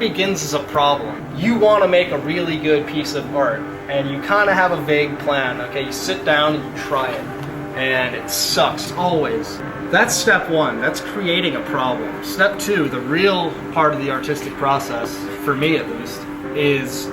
begins as a problem. You want to make a really good piece of art, and you kind of have a vague plan. Okay, you sit down and you try it, and it sucks, always. That's step one, that's creating a problem. Step two, the real part of the artistic process, for me at least, is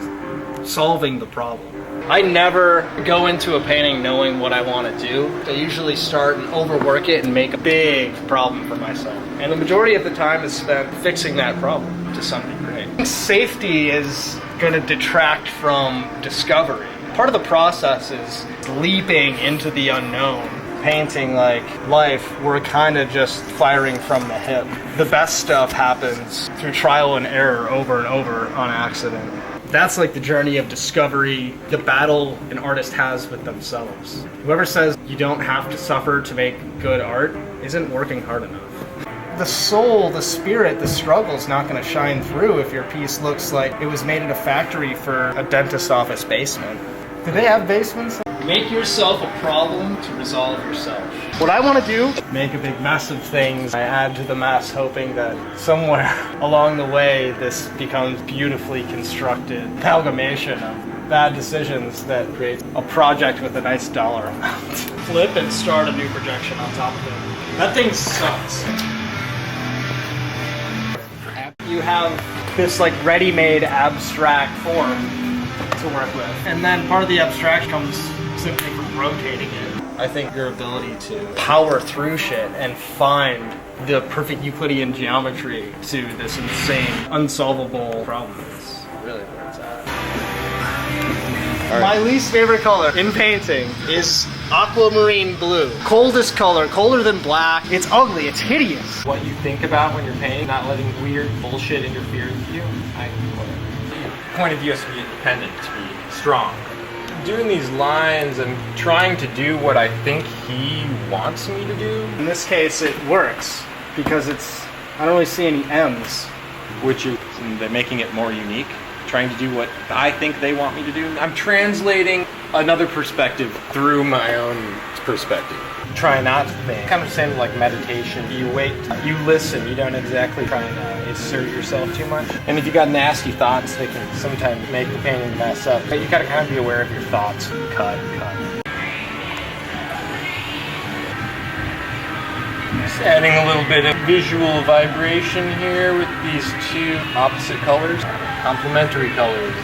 solving the problem. I never go into a painting knowing what I want to do. I usually start and overwork it and make a big problem for myself. And the majority of the time is spent fixing that problem to some degree. Safety is going to detract from discovery. Part of the process is leaping into the unknown. Painting like life, we're kind of just firing from the hip. The best stuff happens through trial and error over and over on accident. That's like the journey of discovery, the battle an artist has with themselves. Whoever says you don't have to suffer to make good art isn't working hard enough. The soul, the spirit, the struggle is not going to shine through if your piece looks like it was made in a factory for a dentist office basement. Do they have basements? Make yourself a problem to resolve yourself. What I want to do, make a big mess of things. I add to the mess hoping that somewhere along the way this becomes beautifully constructed amalgamation of bad decisions that creates a project with a nice dollar amount. Flip and start a new projection on top of it. That thing sucks. You have this like ready-made abstract form to work with. And then part of the abstraction comes simply from rotating it. I think your ability to power through shit and find the perfect Euclidean geometry to this insane, unsolvable problem is really where it's at. Right. My least favorite color in painting is aquamarine blue. Coldest color, colder than black. It's ugly, it's hideous. What you think about when you're painting, not letting weird bullshit interfere with you. Your point of view has to be independent, to be strong. Doing these lines and trying to do what I think he wants me to do. In this case, it works because I don't really see any M's. Which is they're making it more unique, trying to do what I think they want me to do. I'm translating another perspective through my own perspective. Try not to think. Kind of same like meditation. You wait, you listen, you don't exactly try and assert yourself too much. And if you got nasty thoughts, they can sometimes make the painting mess up. But you gotta kind of be aware of your thoughts. Cut. Just adding a little bit of visual vibration here with these two opposite colors. Complementary colors.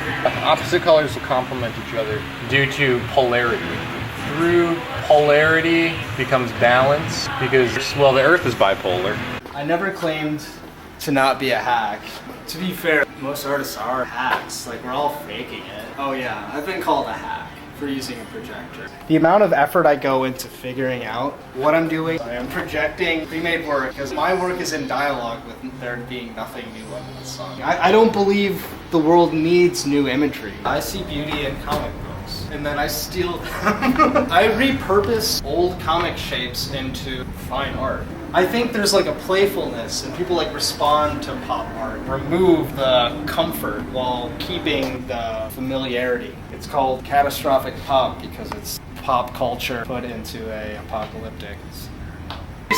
Opposite colors will complement each other due to polarity. Through polarity becomes balance because, well, the Earth is bipolar. I never claimed to not be a hack. To be fair, most artists are hacks. Like, we're all faking it. Oh yeah, I've been called a hack for using a projector. The amount of effort I go into figuring out what I'm doing, I am projecting pre-made work because my work is in dialogue with there being nothing new under the sun. I don't believe the world needs new imagery. I see beauty in comic books, and then I steal them. I repurpose old comic shapes into fine art. I think there's like a playfulness and people like respond to pop art. Remove the comfort while keeping the familiarity. It's called catastrophic pop because it's pop culture put into a apocalyptic.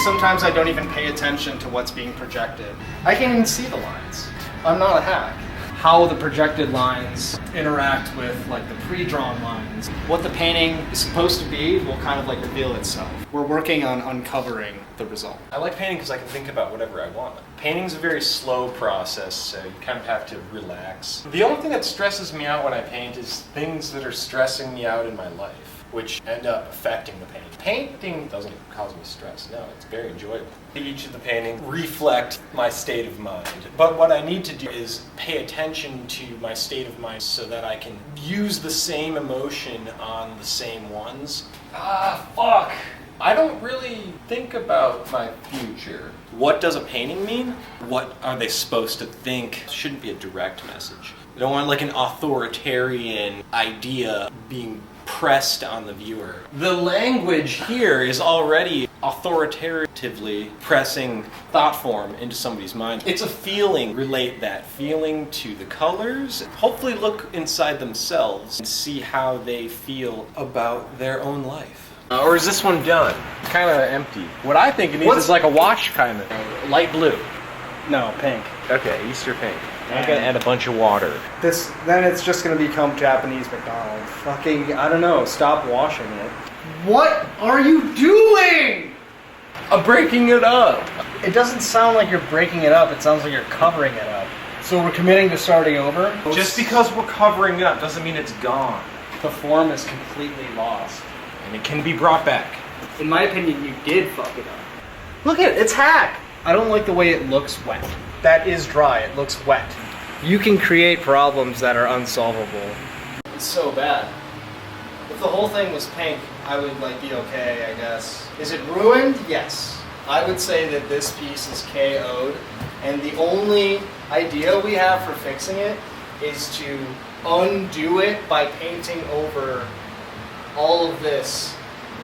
Sometimes I don't even pay attention to what's being projected. I can't even see the lines. I'm not a hack. How the projected lines interact with like the pre-drawn lines. What the painting is supposed to be will kind of like reveal itself. We're working on uncovering the result. I like painting because I can think about whatever I want. Painting's a very slow process, so you kind of have to relax. The only thing that stresses me out when I paint is things that are stressing me out in my life, which end up affecting the painting. Painting doesn't cause me stress, no, it's very enjoyable. Each of the paintings reflect my state of mind. But what I need to do is pay attention to my state of mind so that I can use the same emotion on the same ones. Fuck! I don't really think about my future. What does a painting mean? What are they supposed to think? It shouldn't be a direct message. I don't want like an authoritarian idea being pressed on the viewer. The language here is already authoritatively pressing thought form into somebody's mind. It's a feeling. Relate that feeling to the colors. Hopefully look inside themselves and see how they feel about their own life. Or is this one done? It's kind of empty. What I think it needs is like a wash kind of thing. Light blue. No, pink. Okay, Easter pink. I'm gonna add a bunch of water. Then it's just gonna become Japanese McDonald's. Fucking, I don't know, stop washing it. What are you doing? I'm breaking it up. It doesn't sound like you're breaking it up, it sounds like you're covering it up. So we're committing to starting over? Just because we're covering it up doesn't mean it's gone. The form is completely lost. And it can be brought back. In my opinion, you did fuck it up. Look at it, it's hack! I don't like the way it looks wet. That is dry, it looks wet. You can create problems that are unsolvable. It's so bad. If the whole thing was pink, I would be okay, I guess. Is it ruined? Yes. I would say that this piece is KO'd, and the only idea we have for fixing it is to undo it by painting over all of this